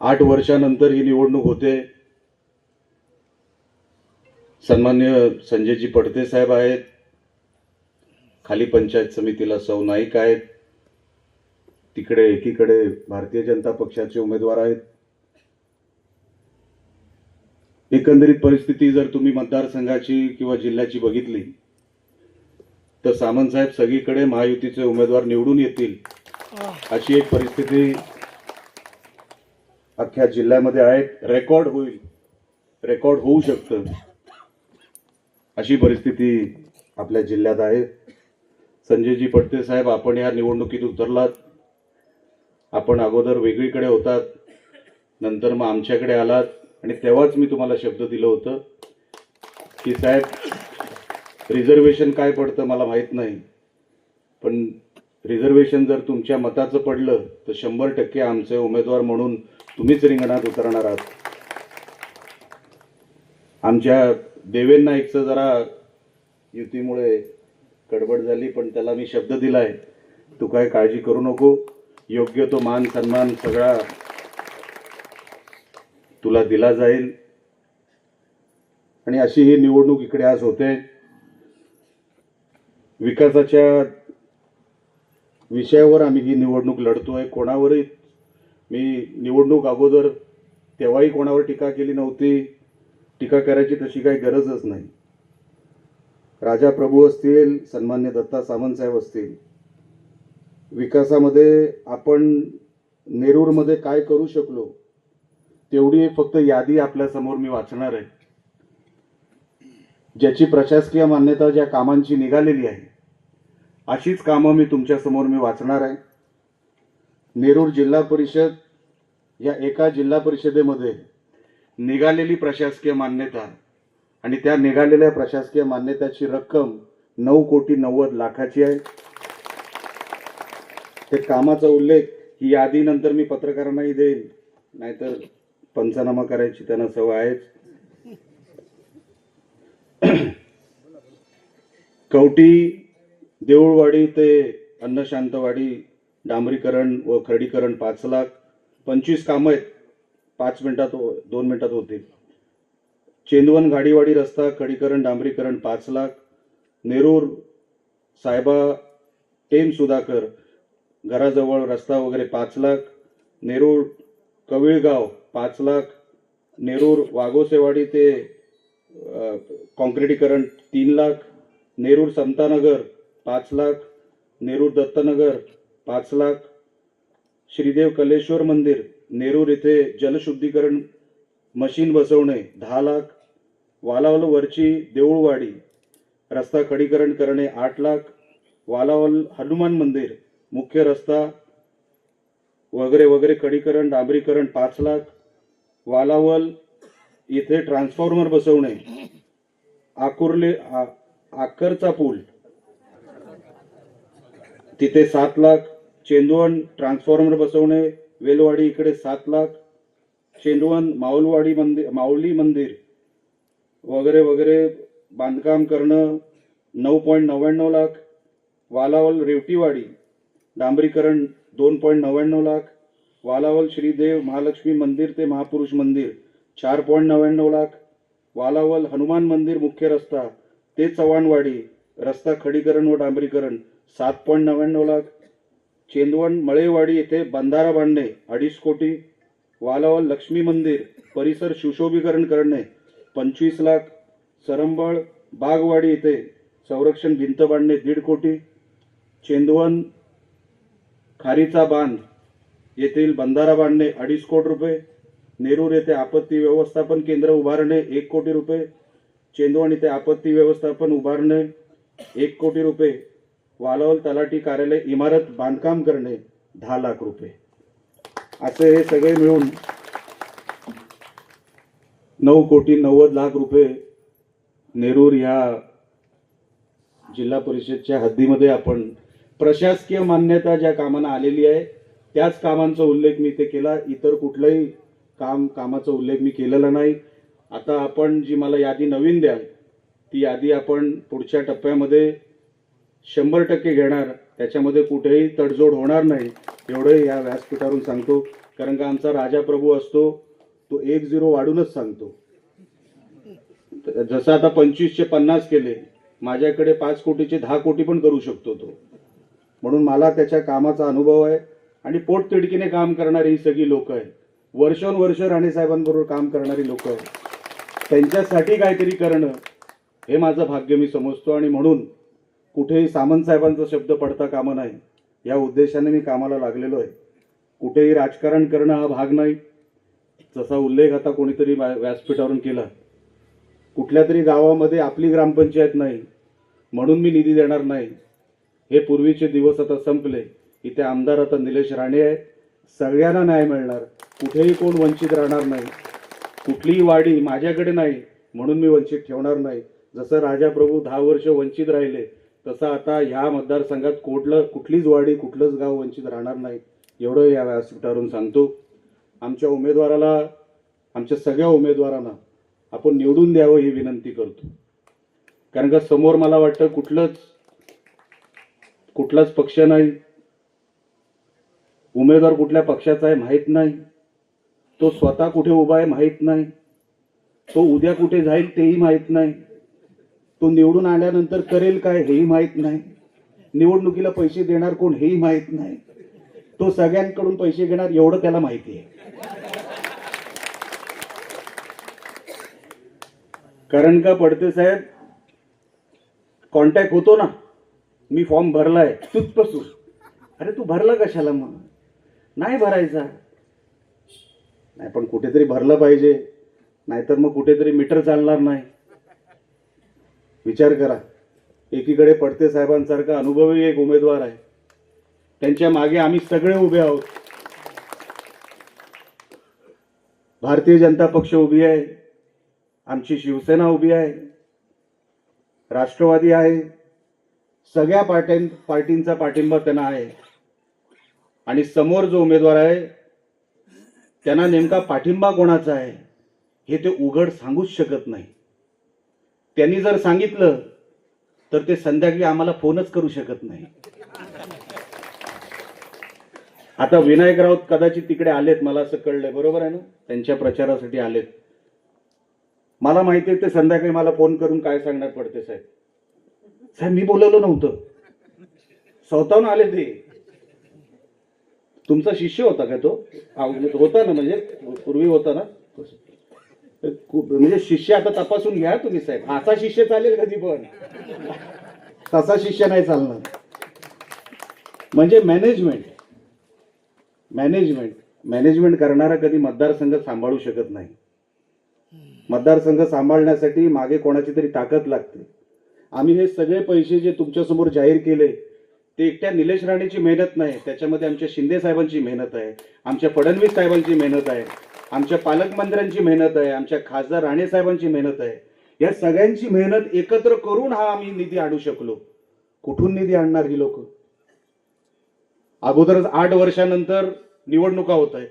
8 वर्षानंतर ही निवडणूक होते। सन्मान्य संजयजी पडते साहेब आहेत, खाली पंचायत समितीला सौ नाईक आहेत, तिकडे एकीकडे भारतीय जनता पक्षाचे उमेदवार आहेत। एकंदरीत परिस्थिती जर तुम्ही मतदारसंघाची किंवा जिल्ह्याची बघितली तर सामंत साहेब सगळीकडे महायुतीचे उमेदवार निवडून येतील अशी एक परिस्थिती अख्ख्या जिल्ह्यामध्ये आहे। रेकॉर्ड होऊ शकतं अशी परिस्थिती आपल्या जिल्ह्यात आहे। संजयजी पडते साहेब, आपण या निवडणुकीत उतरलात। आपण अगोदर वेगळीकडे होतात, नंतर मग आमच्याकडे आलात आणि तेव्हाच मी तुम्हाला शब्द दिलं होतं की साहेब रिझर्वेशन काय पडतं मला माहित नाही, पण रिझर्वेशन जर तुमच्या मताचं पडलं तर 100% आमचे उमेदवार म्हणून तुम्हीच रिंगणात उतरणार आहात। आमच्या देवेन नाईकचं जरा युतीमुळे गडबड झाली, पण त्याला मी शब्द दिलाय, तू काय काळजी करू नको, योग्य तो मान सन्मान सगळा तुला दिला जाईल। आणि अशी ही निवडणूक इकडे आज होते। विकासाच्या विषयावर आम्ही ही निवडणूक लढतोय। कोणावरही मी निवडणूक अगोदर तेव्हाही कोणावर टीका केली नव्हती, टीका करायची तशी काही गरजच नाही। राजा प्रभू असतील, सन्मान्य दत्ता सामंत साहेब असतील, विकासामध्ये आपण नेरूरमध्ये काय करू शकलो तेवढी फक्त यादी आपल्या समोर मी वाचणार आहे। ज्याची प्रशासकीय मान्यता ज्या कामांची निघालेली आहे अशीच कामं मी तुमच्या समोर वाचणार आहे। नेरूर जिल्हा परिषद या एका जिल्हा परिषदेमध्ये निघालेली प्रशासकीय मान्यता आणि त्या निघालेल्या प्रशासकीय मान्यताची रक्कम 9,90,00,000 आहे। ते कामाचा उल्लेख ही यादी नंतर मी पत्रकारांनाही देईन, नाहीतर पंचनामा करायची त्यांना सवय आहेच। कवटी देऊळवाडी ते अन्नशांतवाडी डांबरीकरण व खडीकरण 5 लाख, 25 कामं आहेत, 2 मिनिटात होतील। चेंदवन घाडीवाडी रस्ता खडीकरण डांबरीकरण 5 लाख, नेरूर साहेबा टेम सुधाकर घराजवळ रस्ता वगैरे 5 लाख, नेरूर कविळगाव 5 लाख, नेरूर वाघोसेवाडी ते कॉन्क्रिटीकरण 3 लाख, नेरूर समतानगर 5 लाख, नेरूर दत्तनगर 5 लाख, श्रीदेव कलेश्वर मंदिर नेरूर येथे जलशुद्धीकरण मशीन बसवणे 10 लाख, वालावल वरची देऊळवाडी रस्ता खडीकरण करणे 8 लाख, वालावल हनुमान मंदिर मुख्य रस्ता वगैरे वगैरे खडीकरण डांबरीकरण 5 लाख, वालावल येथे ट्रान्सफॉर्मर बसवणे, आकरचा पूल तिथे 7 लाख, चेंदवन ट्रान्सफॉर्मर बसवणे वेलवाडी इकडे 7 लाख, चेंदवन माऊली मंदिर वगैरे वगैरे बांधकाम करणं 9.99 लाख, वालावल रेवटीवाडी डांबरीकरण 2.99 लाख, वालावल श्रीदेव महालक्ष्मी मंदिर ते महापुरुष मंदिर 4.99 लाख, वालावल हनुमान मंदिर मुख्य रस्ता ते चव्हाणवाडी रस्ता खडीकरण व डांबरीकरण 7.99 लाख, चेंदवण मळेवाडी येथे बंधारा बांधणे 2.5 कोटी, वालावल लक्ष्मी मंदिर परिसर सुशोभीकरण करणे 25 लाख, सरंबळ बागवाडी येथे संरक्षण भिंत बांधणे 1.5 कोटी, चेंदवन खारीचा बांध येथील बंधारा बांधणे 2.5 कोटी रुपये, नेरूर येथे आपत्ती व्यवस्थापन केंद्र उभारणे 1 कोटी रुपये, चेंदवण येथे आपत्ती व्यवस्थापन उभारणे 1 कोटी रुपये, वालावल तलाठी कार्यालय इमारत बांधकाम करणे 10 लाख रुपये, असे हे सगळे मिळून 9,90,00,000 रुपये नेरूर या जिल्हा परिषदच्या हद्दीमध्ये आपण प्रशासकीय मान्यता ज्या कामांना आलेली आहे त्याच कामांचा उल्लेख मी इथे केला। इतर कुठलाही कामाचा उल्लेख मी केलेला नाही। आता आपण जी मला यादी नवीन द्याल ती यादी आपण पुढच्या टप्प्यामध्ये 100% घेणार, त्याच्यामध्ये कुठेही तडजोड होणार नाही, एवढे या व्यासपीठावरून सांगतो। कारण का आमचा राजा प्रभू असतो तो 1-0 वाढूनच सांगतो. जसं आता 25चे 50 केले, माझ्याकडे 5 कोटीचे 10 कोटी पण करू शकतो तो. म्हणून मला त्याच्या कामाचा अनुभव आहे आणि पोटतिडकीने काम करणारी ही सगळी लोक आहेत. वर्षोनवर्ष राणे साहेबांबरोबर काम करणारी लोक आहेत. त्यांच्यासाठी काहीतरी करणं हे माझं भाग्य मी समजतो आणि म्हणून कुठेही सामंत साहेबांचा शब्द पडता कामा नाही या उद्देशाने मी कामाला लागलेलो आहे. कुठेही राजकारण करणं हा भाग नाही. जसा उल्लेख आता कोणीतरी व्यासपीठावरून केला, कुठल्या तरी गावामध्ये आपली ग्रामपंचायत नाही म्हणून मी निधी देणार नाही, हे पूर्वीचे दिवस आता संपले. इथे आमदार आता निलेश राणे आहे. सगळ्यांना न्याय मिळणार, कुठेही कोण वंचित राहणार नाही. कुठलीही वाडी माझ्याकडे नाही म्हणून मी वंचित ठेवणार नाही. जसं राजा प्रभू 10 वर्ष वंचित राहिले तसं आता ह्या मतदारसंघात कुठलीच वाडी कुठलंच गाव वंचित राहणार नाही, एवढं या व्यासपीठावरून सांगतो. आमच्या उमेदवाराला, आमच्या सगळ्या उमेदवारांना आपण निवडून द्यावं ही विनंती करतो. कारण का समोर मला वाटतं कुठलाच पक्ष नाही, उमेदवार कुठल्या पक्षाचा आहे माहीत नाही, तो स्वतः कुठे उभा आहे माहीत नाही, तो उद्या कुठे जाईल तेही माहीत नाही, तो निवडून आल्यानंतर करेल काय हेही माहीत नाही, निवडणुकीला पैसे देणार कोण हेही माहीत नाही, तो सगळ्यांकडून पैसे घेणार एवढं त्याला माहिती आहे. कारण का पडते साहेब, कॉन्टॅक्ट होतो ना, मी फॉर्म भरलाय तुझपासून, अरे तू भरला कशाला, मग नाही भरायचा. नाही पण कुठेतरी भरलं पाहिजे, नाहीतर मग कुठेतरी मीटर चालणार नाही. विचार करा, एकीकडे पडते साहेबांसारखा अनुभवी एक उमेदवार आहे, त्यांच्या मागे आम्ही सगळे उभे आहोत. भारतीय जनता पक्ष उभी आहे, आमची शिवसेना उभी आहे, राष्ट्रवादी आहे, सगळ्या पार्टींचा पाठिंबा त्यांना आहे. आणि समोर जो उमेदवार आहे त्यांना नेमका पाठिंबा कोणाचा आहे हे ते उघड सांगूच शकत नाही. त्यांनी जर सांगितलं तर ते संध्याकाळी आम्हाला फोनच करू शकत नाही. आता विनायक राऊत कदाचित तिकडे आलेत, मला असं कळलंय, बरोबर आहे ना, त्यांच्या प्रचारासाठी आलेत. मला माहिती आहे ते संध्याकाळी मला फोन करून काय सांगणार पडते साहेब, साहेब मी बोलवलं नव्हतं, स्वतःहून आले ते. तुमचा शिष्य होता का तो? होता ना, म्हणजे पूर्वी होता ना, म्हणजे शिष्य आता तपासून घ्या तुम्ही साहेब. असा शिष्य चालेल कधी पण, तसा शिष्य नाही चालणार. म्हणजे मॅनेजमेंट करणारा कधी मतदारसंघ सांभाळू शकत नाही. मतदारसंघ सांभाळण्यासाठी मागे कोणाची तरी ताकद लागते. आम्ही हे सगळे पैसे जे तुमच्यासमोर जाहीर केले ते एकट्या निलेश राणेची मेहनत नाही, त्याच्यामध्ये आमच्या शिंदे साहेबांची मेहनत आहे, आमच्या फडणवीस साहेबांची मेहनत आहे, आमच्या पालकमंत्र्यांची मेहनत आहे, आमच्या खासदार राणे साहेबांची मेहनत आहे. या सगळ्यांची मेहनत एकत्र करून हा आम्ही निधी आणू शकलो. कुठून निधी आणणार ही लोक? अगोदरच 8 वर्षानंतर निवडणुका होत आहेत.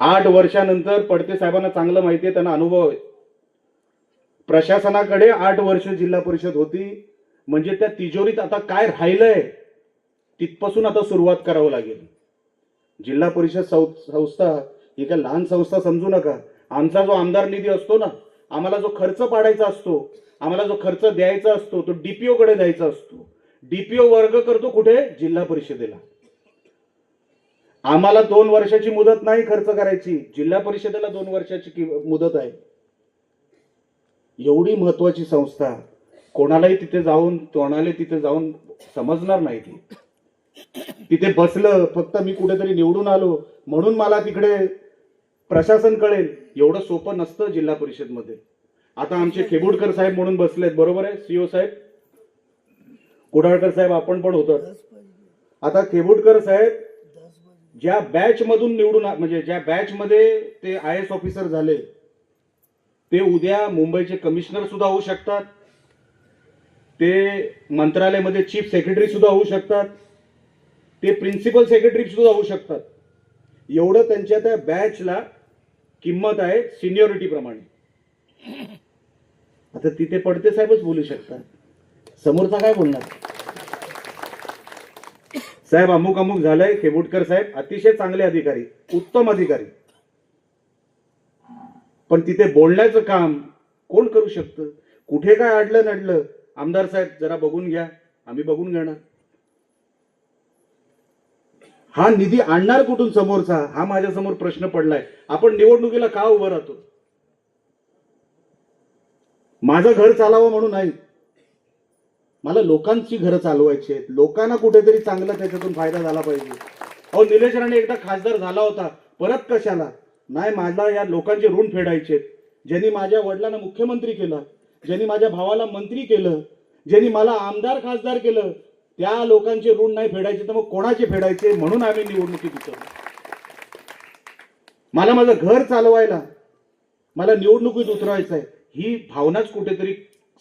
8 वर्षानंतर पडते साहेबांना चांगलं माहिती आहे, त्यांना अनुभव आहे. प्रशासनाकडे 8 वर्ष जिल्हा परिषद होती, म्हणजे त्या तिजोरीत आता काय राहिलंय तिथपासून आता सुरुवात करावं लागेल. जिल्हा परिषद संस्था ही काय लहान संस्था समजू नका. आमचा जो आमदार निधी असतो ना, आम्हाला जो खर्च पाडायचा असतो, आम्हाला जो खर्च द्यायचा असतो तो डीपीओ कडे द्यायचा असतो. डीपीओ वर्ग करतो कुठे? जिल्हा परिषदेला. आम्हाला 2 वर्षाची मुदत नाही खर्च करायची, जिल्हा परिषदेला 2 वर्षाची मुदत आहे. एवढी महत्वाची संस्था कोणालाही तिथे जाऊन समजणार नाही. तिथे बसलं फक्त मी कुठेतरी निवडून आलो म्हणून मला तिकडे प्रशासन कळेल, एवढं सोपं नसतं जिल्हा परिषद मध्ये. आता आमचे खेबुडकर साहेब म्हणून बसलेत, बरोबर आहे, सीओ साहेब, कुडाळकर साहेब आपण पण होतात. आता खेबुडकर साहेब ज्या बॅच मधून निवडून, म्हणजे ज्या बॅच मध्ये ते IAS ऑफिसर झाले, ते उद्या मुंबईचे कमिशनर सुद्धा होऊ शकतात, ते मंत्रालयामध्ये चीफ सेक्रेटरी सुद्धा होऊ शकतात, ते प्रिन्सिपल सेक्रेटरी सुद्धा होऊ शकतात. एवढं त्यांच्या त्या बॅचला किंमत आहे सिनियरिटी प्रमाणे. आता तिथे पडते साहेबच बोलू शकतात, समोरचा काय बोलणार? साहेब अमुक अमुक झालंय, खेबुटकर साहेब अतिशय चांगले अधिकारी, उत्तम अधिकारी, पण तिथे बोलण्याचं काम कोण करू शकतं? कुठे काय अडलं नडलं, आमदार साहेब जरा बघून घ्या, आम्ही बघून घेणार. हा निधी आणणार कुठून समोरचा, हा माझ्यासमोर प्रश्न पडलाय. आपण निवडणुकीला का उभं राहतो? माझं घर चालावं म्हणून नाही, मला लोकांची घरं चालवायची आहेत, लोकांना कुठेतरी चांगलं त्याच्यातून फायदा झाला पाहिजे. अहो निलेश राणे एकदा खासदार झाला होता, परत कशाला? नाही, मला या लोकांचे ऋण फेडायचे, ज्यांनी माझ्या वडिलांना मुख्यमंत्री केलं, ज्यांनी माझ्या भावाला मंत्री केलं, ज्यांनी मला आमदार खासदार केलं, त्या लोकांचे ऋण नाही फेडायचे तर मग कोणाचे फेडायचे? म्हणून आम्ही निवडणुकीत उतरलो. मला माझं घर चालवायला, मला निवडणुकीत उतरायचं आहे, ही भावनाच कुठेतरी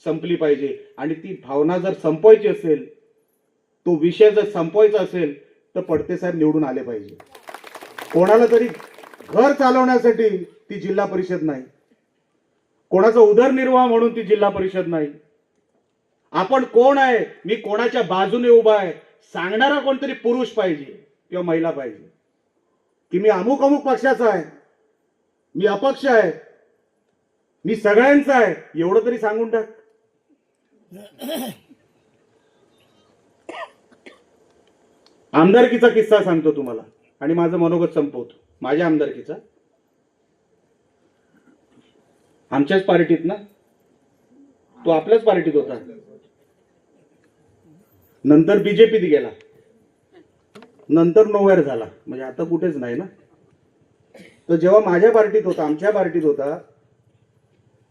संपली पाहिजे. आणि ती भावना जर संपवायची असेल, तो विषय जर संपवायचा असेल तर पडते साहेब निवडून आले पाहिजे. कोणाला तरी घर चालवण्यासाठी ती जिल्हा परिषद नाही, कोणाचा उदरनिर्वाह म्हणून ती जिल्हा परिषद नाही. आपण कोण आहे, मी कोणाच्या बाजूने उभा आहे सांगणारा कोणतरी पुरुष पाहिजे किंवा महिला पाहिजे, की मी अमुक अमुक पक्षाचा आहे, मी अपक्ष आहे, मी सगळ्यांचा आहे, एवढं तरी सांगून टाक. आमदारकीचा किस्सा सांगतो तुम्हाला आणि माझं मनोगत संपवतो. माझ्या आमदारकीचा, आमच्याच पार्टीत ना, तो आपल्याच पार्टीत होता, नंतर बीजेपीत गेला, नंतर नोवेअर झाला, म्हणजे आता कुठेच नाही ना. तर जेव्हा माझ्या पार्टीत होता, आमच्या पार्टीत होता,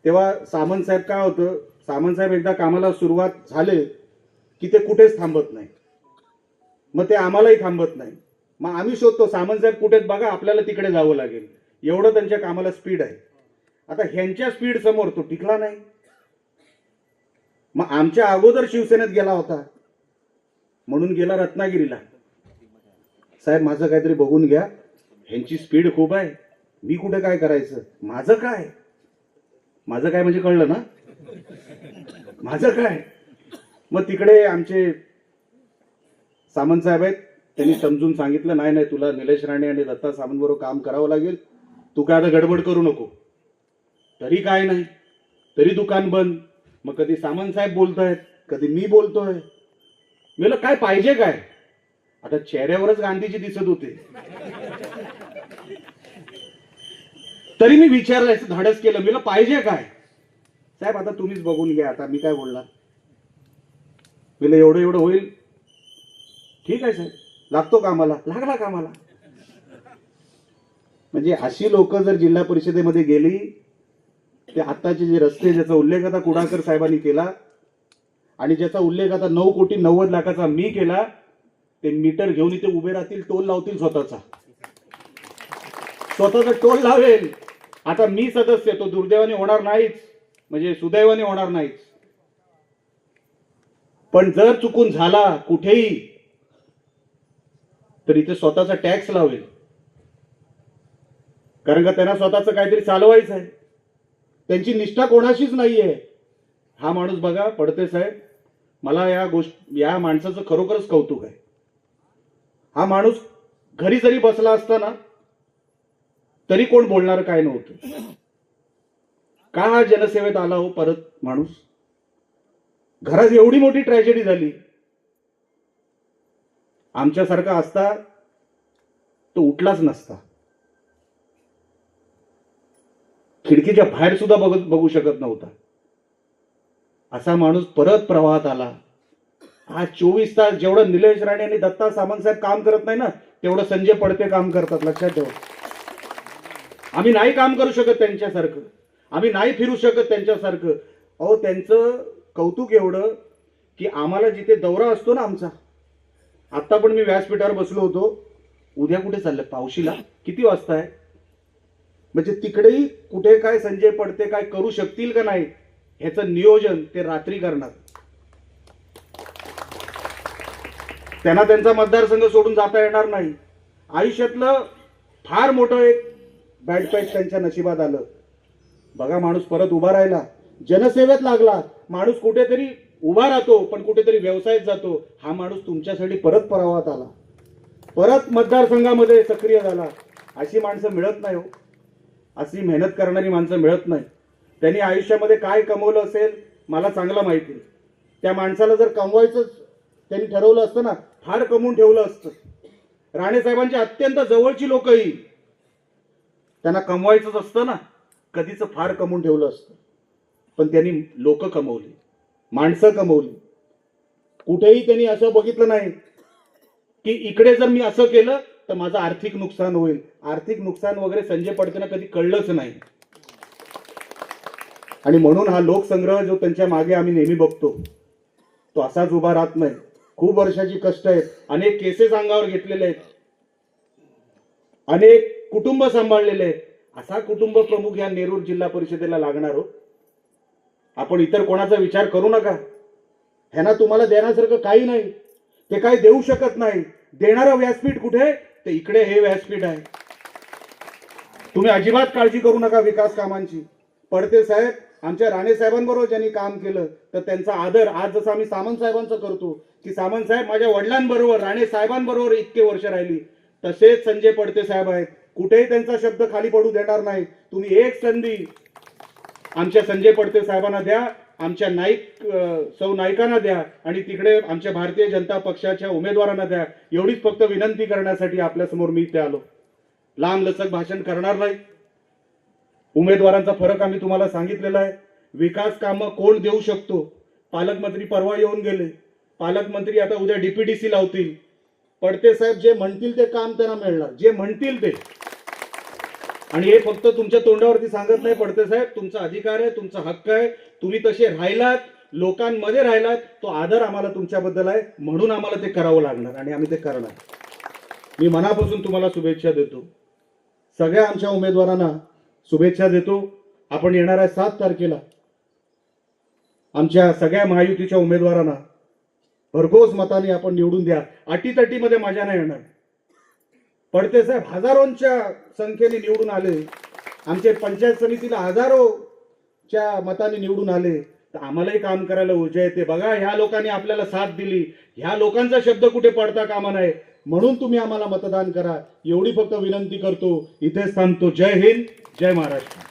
तेव्हा सामंत साहेब काय होतं, सामंत साहेब एकदा कामाला सुरुवात झाले की ते कुठेच थांबत नाही, मग ते आम्हालाही थांबत नाही. मग आम्ही शोधतो सामंत साहेब कुठेच, बघा आपल्याला तिकडे जावं लागेल, एवढं त्यांच्या कामाला स्पीड आहे. आता ह्यांच्या स्पीड समोर तो टिकला नाही. मग आमच्या अगोदर शिवसेनेत गेला होता, म्हणून गेला रत्नागिरीला. साहेब माझं काहीतरी बघून घ्या, ह्यांची स्पीड खूप आहे, मी कुठे काय करायचं, माझं काय, माझं काय म्हणजे कळलं ना, माझं काय. मग तिकडे आमचे सामंत साहेब आहेत, त्यांनी समजून सांगितलं, नाही नाही तुला निलेश राणे आणि दत्ता सामंत बरोबर काम करावं लागेल, तू काय आता गडबड करू नको. तरी काय नाही, तरी दुकान बंद. मग कधी सामंत साहेब बोलतायत, कधी मी बोलतोय. मला काय पाहिजे काय, आता चेहऱ्यावरच गांधीजी दिसत होते, तरी मी विचारायचं धाडस केलं, मला पाहिजे काय. साहेब आता तुम्हीच बघून घ्या, आता मी काय बोलणार, मला एवढं एवढं होईल, ठीक आहे साहेब, लागतो कामाला, लागला कामाला. म्हणजे अशी लोक जर जिल्हा परिषदेमध्ये गेली, ते आताचे जे रस्ते, ज्याचा उल्लेख आता कुडाळकर साहेबांनी केला आणि ज्याचा उल्लेख आता 9,90,00,000 मी केला, ते मीटर घेऊन इथे उभे राहतील, टोल लावतील, स्वतःचा टोल लावेल. आता मी सदस्य, तो दुर्दैवाने होणार नाहीच, म्हणजे सुदैवाने होणार नाहीच, पण जर चुकून झाला कुठेही तर इथे स्वतःचा टॅक्स लावेल, कारण का त्यांना स्वतःचं काहीतरी चालवायचं आहे. त्यांची निष्ठा कोणाशीच नाहीये. हा माणूस बघा पडते साहेब, मला या माणसाचं खरोखरच कौतुक आहे. हा माणूस घरी जरी बसला असताना तरी कोण बोलणार काय नव्हतं. का हा जनसेवेत आला हो परत माणूस? घरात एवढी मोठी ट्रॅजेडी झाली, आमच्यासारखा असता तो उठलाच नसता, खिडकीच्या बाहेर सुद्धा बघू शकत नव्हता. असा माणूस परत प्रवाहात आला. हा 24 तास जेवढं निलेश राणे आणि दत्ता सामंत साहेब काम करत नाही ना, तेवढं संजय पडते काम करतात, लक्षात ठेवा. आम्ही नाही काम करू शकत त्यांच्यासारखं, आम्ही नाही फिरू शकत त्यांच्यासारखं. अहो त्यांचं कौतुक एवढं की आम्हाला जिथे दौरा असतो ना आमचा, आता पण मी व्यासपीठावर बसलो होतो, उद्या कुठे चाललं, पावशीला किती वाजता आहे, म्हणजे तिकडेही कुठे काय संजय पडते काय करू शकतील का नाही ह्याचं नियोजन ते रात्री करणार. त्यांना त्यांचा मतदारसंघ सोडून जाता येणार नाही. आयुष्यातलं फार मोठं एक बॅड पॅच त्यांच्या नशिबात आलं. बघा माणूस परत उभा राहिला, जनसेवेत लागला. माणूस कुठेतरी उभा राहतो पण कुठेतरी व्यवसायात जातो. हा माणूस तुमच्यासाठी परत प्रवाहात आला. परत मतदारसंघामध्ये सक्रिय झाला. अशी माणसं मिळत नाही हो, अशी मेहनत करणारी माणसं मिळत नाही. त्यांनी आयुष्यामध्ये काय कमवलं असेल मला चांगलं माहिती आहे. त्या माणसाला जर कमवायचं त्यांनी ठरवलं असतं ना, फार कमवून ठेवलं असतं. राणे साहेबांची अत्यंत जवळची लोकही त्यांना कमवायचंच असतं ना, कधीच फार कमवून ठेवलं असतं. पण त्यांनी लोक कमवली, माणसं कमवली. कुठेही त्यांनी असं बघितलं नाही की इकडे जर मी असं केलं तर माझं आर्थिक नुकसान होईल. आर्थिक नुकसान वगैरे संजय पडतेना कधी कळलंच नाही. आणि म्हणून हा लोकसंग्रह जो त्यांच्या मागे आम्ही नेहमी बघतो तो असाच उभा राहत नाही. खूप वर्षाची कष्ट आहेत, अनेक केसेस अंगावर घेतलेले आहेत, अनेक कुटुंब सांभाळलेले आहेत. असा कुटुंब प्रमुख या नेरूर जिल्हा परिषदेला लागणार हो. आपण इतर कोणाचा विचार करू नका. ह्यांना तुम्हाला देण्यासारखं काही नाही, ते काही देऊ शकत नाही. देणारं व्यासपीठ कुठे, ते इकडे हे व्यासपीठ आहे. तुम्ही अजिबात काळजी करू नका विकास कामांची. पडते साहेब आमच्या राणे साहेबांबरोबर ज्यांनी काम केलं तर त्यांचा आदर आज जसं आम्ही सामंत साहेबांचा करतो की सामंत साहेब माझ्या वडिलांबरोबर राणे साहेबांबरोबर इतके वर्ष राहिली, तसेच संजय पडते साहेब आहेत. कुठेही त्यांचा शब्द खाली पडू देणार नाही. तुम्ही एक संधी आमच्या संजय पडते साहेबांना द्या, आमच्या सौ नाईकांना द्या आणि तिकडे आमच्या भारतीय जनता पक्षाच्या उमेदवारांना द्या. एवढीच फक्त विनंती करण्यासाठी आपल्यासमोर मी इथे आलो. लांब लचक भाषण करणार नाही. उमेदवारांचा फरक आम्ही तुम्हाला सांगितलेला आहे. विकास कामं कोण देऊ शकतो, पालकमंत्री परवा येऊन गेले. पालकमंत्री आता उद्या डीपीडीसी लावतील. पडते साहेब जे म्हणतील ते काम त्यांना मिळणार, जे म्हणतील ते. आणि हे फक्त तुमच्या तोंडावरती सांगत नाही पडते साहेब, तुमचा अधिकार आहे, तुमचा हक्क आहे. तुम्ही तसे राहिलात, लोकांमध्ये राहिलात, तो आदर आम्हाला तुमच्याबद्दल आहे. म्हणून आम्हाला ते करावं लागणार आणि आम्ही ते करणार. मी मनापासून तुम्हाला शुभेच्छा देतो. सगळ्या आमच्या उमेदवारांना शुभेच्छा देतो. आपण येणाऱ्या 7 तारखेला आमच्या सगळ्या महायुतीच्या उमेदवारांना भरघोस मताने आपण निवडून द्या. अटीतटीमध्ये मजा नाही येणार. पडते साहेब हजारोंच्या संख्येने निवडून आले, आमचे पंचायत समितीला हजारोच्या मताने निवडून आले, तर आम्हालाही काम करायला ऊर्जा येते. बघा ह्या लोकांनी आपल्याला साथ दिली, ह्या लोकांचा शब्द कुठे पडता कामा नये. म्हणून तुम्ही आम्हाला मतदान करा, एवढी फक्त विनंती करतो. इथेच थांबतो. जय हिंद, जय महाराष्ट्र.